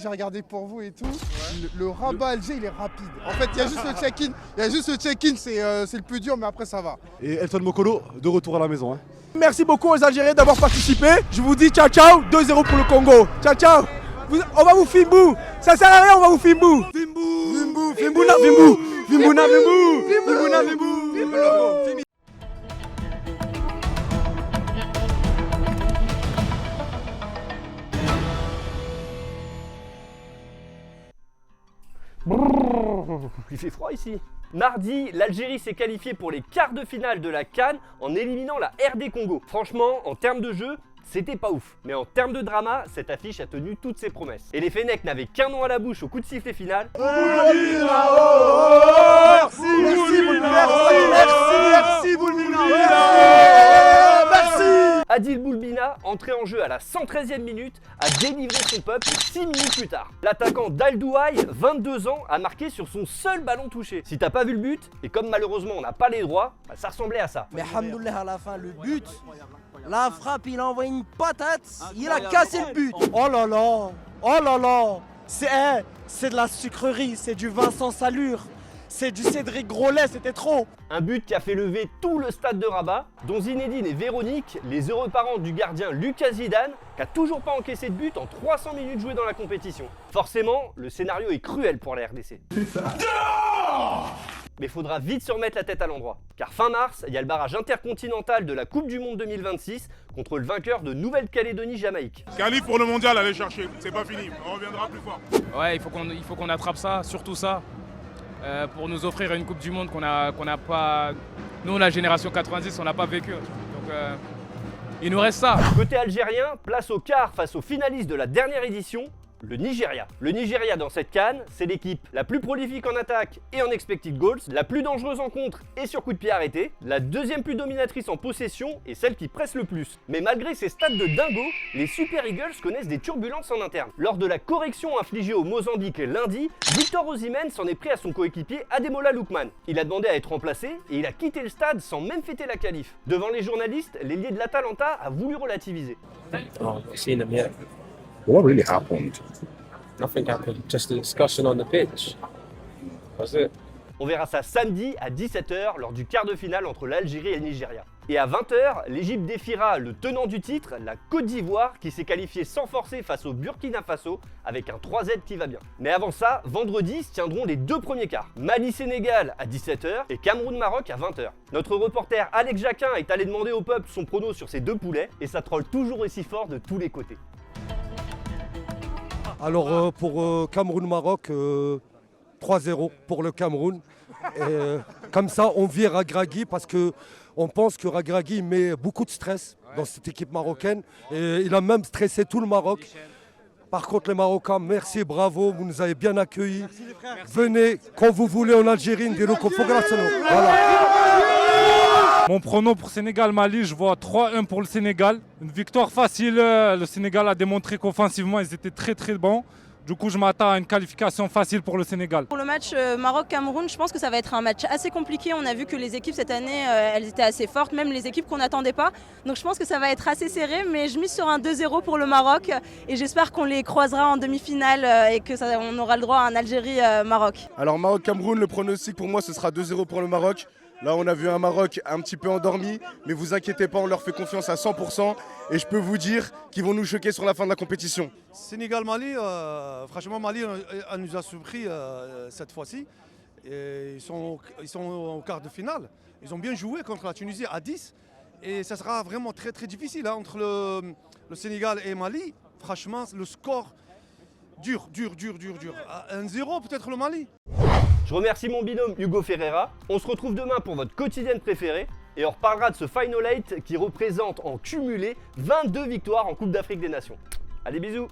J'ai regardé pour vous et tout. Le Rabat Alger, il est rapide. En fait, il y a juste le check-in. Il y a juste le check-in, c'est le plus dur, mais après ça va. Et Elton Mokolo, de retour à la maison. Hein. Merci beaucoup aux Algériens d'avoir participé. Je vous dis ciao ciao, 2-0 pour le Congo. Ciao ciao. On va vous fimbou. Ça sert à rien, on va vous fimbou. Fimbou, fimbou, na fimbou. Fimbou, na fimbou. Fimbou, na fimbou. Fimbou. Il fait froid ici. Mardi, l'Algérie s'est qualifiée pour les quarts de finale de la CAN en éliminant la RD Congo. Franchement, en termes de jeu, c'était pas ouf. Mais en termes de drama, cette affiche a tenu toutes ses promesses. Et les Fennecs n'avaient qu'un nom à la bouche au coup de sifflet final. Adil Boulbina, entré en jeu à la 113e minute, a délivré son peuple 6 minutes plus tard. L'attaquant Daldouaï, 22 ans, a marqué sur son seul ballon touché. Si t'as pas vu le but, et comme malheureusement on n'a pas les droits, bah ça ressemblait à ça. Mais hamdoulilah à la fin, le but, la frappe, il a envoyé une patate, il a cassé le but. Oh là là, c'est de la sucrerie, c'est du Vincent Salure. C'est du Cédric Grolet, c'était trop. Un but qui a fait lever tout le stade de Rabat, dont Zinedine et Véronique, les heureux parents du gardien Lucas Zidane, qui a toujours pas encaissé de but en 300 minutes jouées dans la compétition. Forcément, le scénario est cruel pour la RDC. Mais faudra vite se remettre la tête à l'endroit. Car fin mars, il y a le barrage intercontinental de la Coupe du Monde 2026 contre le vainqueur de Nouvelle-Calédonie-Jamaïque. Qualif pour le mondial, allez chercher, c'est pas fini, on reviendra plus fort. Ouais, il faut qu'on attrape ça, surtout ça. Pour nous offrir une Coupe du Monde qu'on n'a pas... Nous, la génération 90, on n'a pas vécu. Donc, il nous reste ça. Côté algérien, place au quart face aux finalistes de la dernière édition, le Nigeria. Le Nigeria dans cette CAN, c'est l'équipe la plus prolifique en attaque et en expected goals, la plus dangereuse en contre et sur coup de pied arrêté, la deuxième plus dominatrice en possession et celle qui presse le plus. Mais malgré ces stats de dingo, les Super Eagles connaissent des turbulences en interne. Lors de la correction infligée au Mozambique lundi, Victor Osimhen s'en est pris à son coéquipier Ademola Lookman. Il a demandé à être remplacé et il a quitté le stade sans même fêter la qualif. Devant les journalistes, l'ailier de l'Atalanta a voulu relativiser. What really happened? Nothing happened, just a discussion on the pitch. That's it. On verra ça samedi à 17h lors du quart de finale entre l'Algérie et le Nigeria. Et à 20h, l'Égypte défiera le tenant du titre, la Côte d'Ivoire, qui s'est qualifiée sans forcer face au Burkina Faso avec un 3Z qui va bien. Mais avant ça, vendredi se tiendront les deux premiers quarts. Mali-Sénégal à 17h et Cameroun-Maroc à 20h. Notre reporter Alex Jacquin est allé demander au peuple son prono sur ces deux poulets et ça troll toujours aussi fort de tous les côtés. Alors pour Cameroun-Maroc, 3-0 pour le Cameroun. Et, comme ça, on vire Regragui parce qu'on pense que Regragui met beaucoup de stress dans cette équipe marocaine. Et il a même stressé tout le Maroc. Par contre, les Marocains, merci, bravo, vous nous avez bien accueillis. Venez quand vous voulez en Algérie, des locaux. Voilà. Mon prono pour Sénégal-Mali, je vois 3-1 pour le Sénégal. Une victoire facile, le Sénégal a démontré qu'offensivement ils étaient très bons. Du coup, je m'attends à une qualification facile pour le Sénégal. Pour le match Maroc-Cameroun, je pense que ça va être un match assez compliqué. On a vu que les équipes cette année, elles étaient assez fortes, même les équipes qu'on n'attendait pas. Donc je pense que ça va être assez serré, mais je mise sur un 2-0 pour le Maroc. Et j'espère qu'on les croisera en demi-finale et qu'on aura le droit à un Algérie-Maroc. Alors Maroc-Cameroun, le pronostic pour moi ce sera 2-0 pour le Maroc. Là on a vu un Maroc un petit peu endormi, mais vous inquiétez pas, on leur fait confiance à 100%. Et je peux vous dire qu'ils vont nous choquer sur la fin de la compétition. Sénégal-Mali, franchement Mali nous a surpris cette fois-ci. Ils sont au quart de finale. Ils ont bien joué contre la Tunisie à 10. Et ça sera vraiment très difficile entre le Sénégal et Mali. Franchement, le score dur. 1-0 peut-être le Mali. Je remercie mon binôme Hugo Ferreira. On se retrouve demain pour votre quotidienne préférée. Et on reparlera de ce Final 8 qui représente en cumulé 22 victoires en Coupe d'Afrique des Nations. Allez, bisous!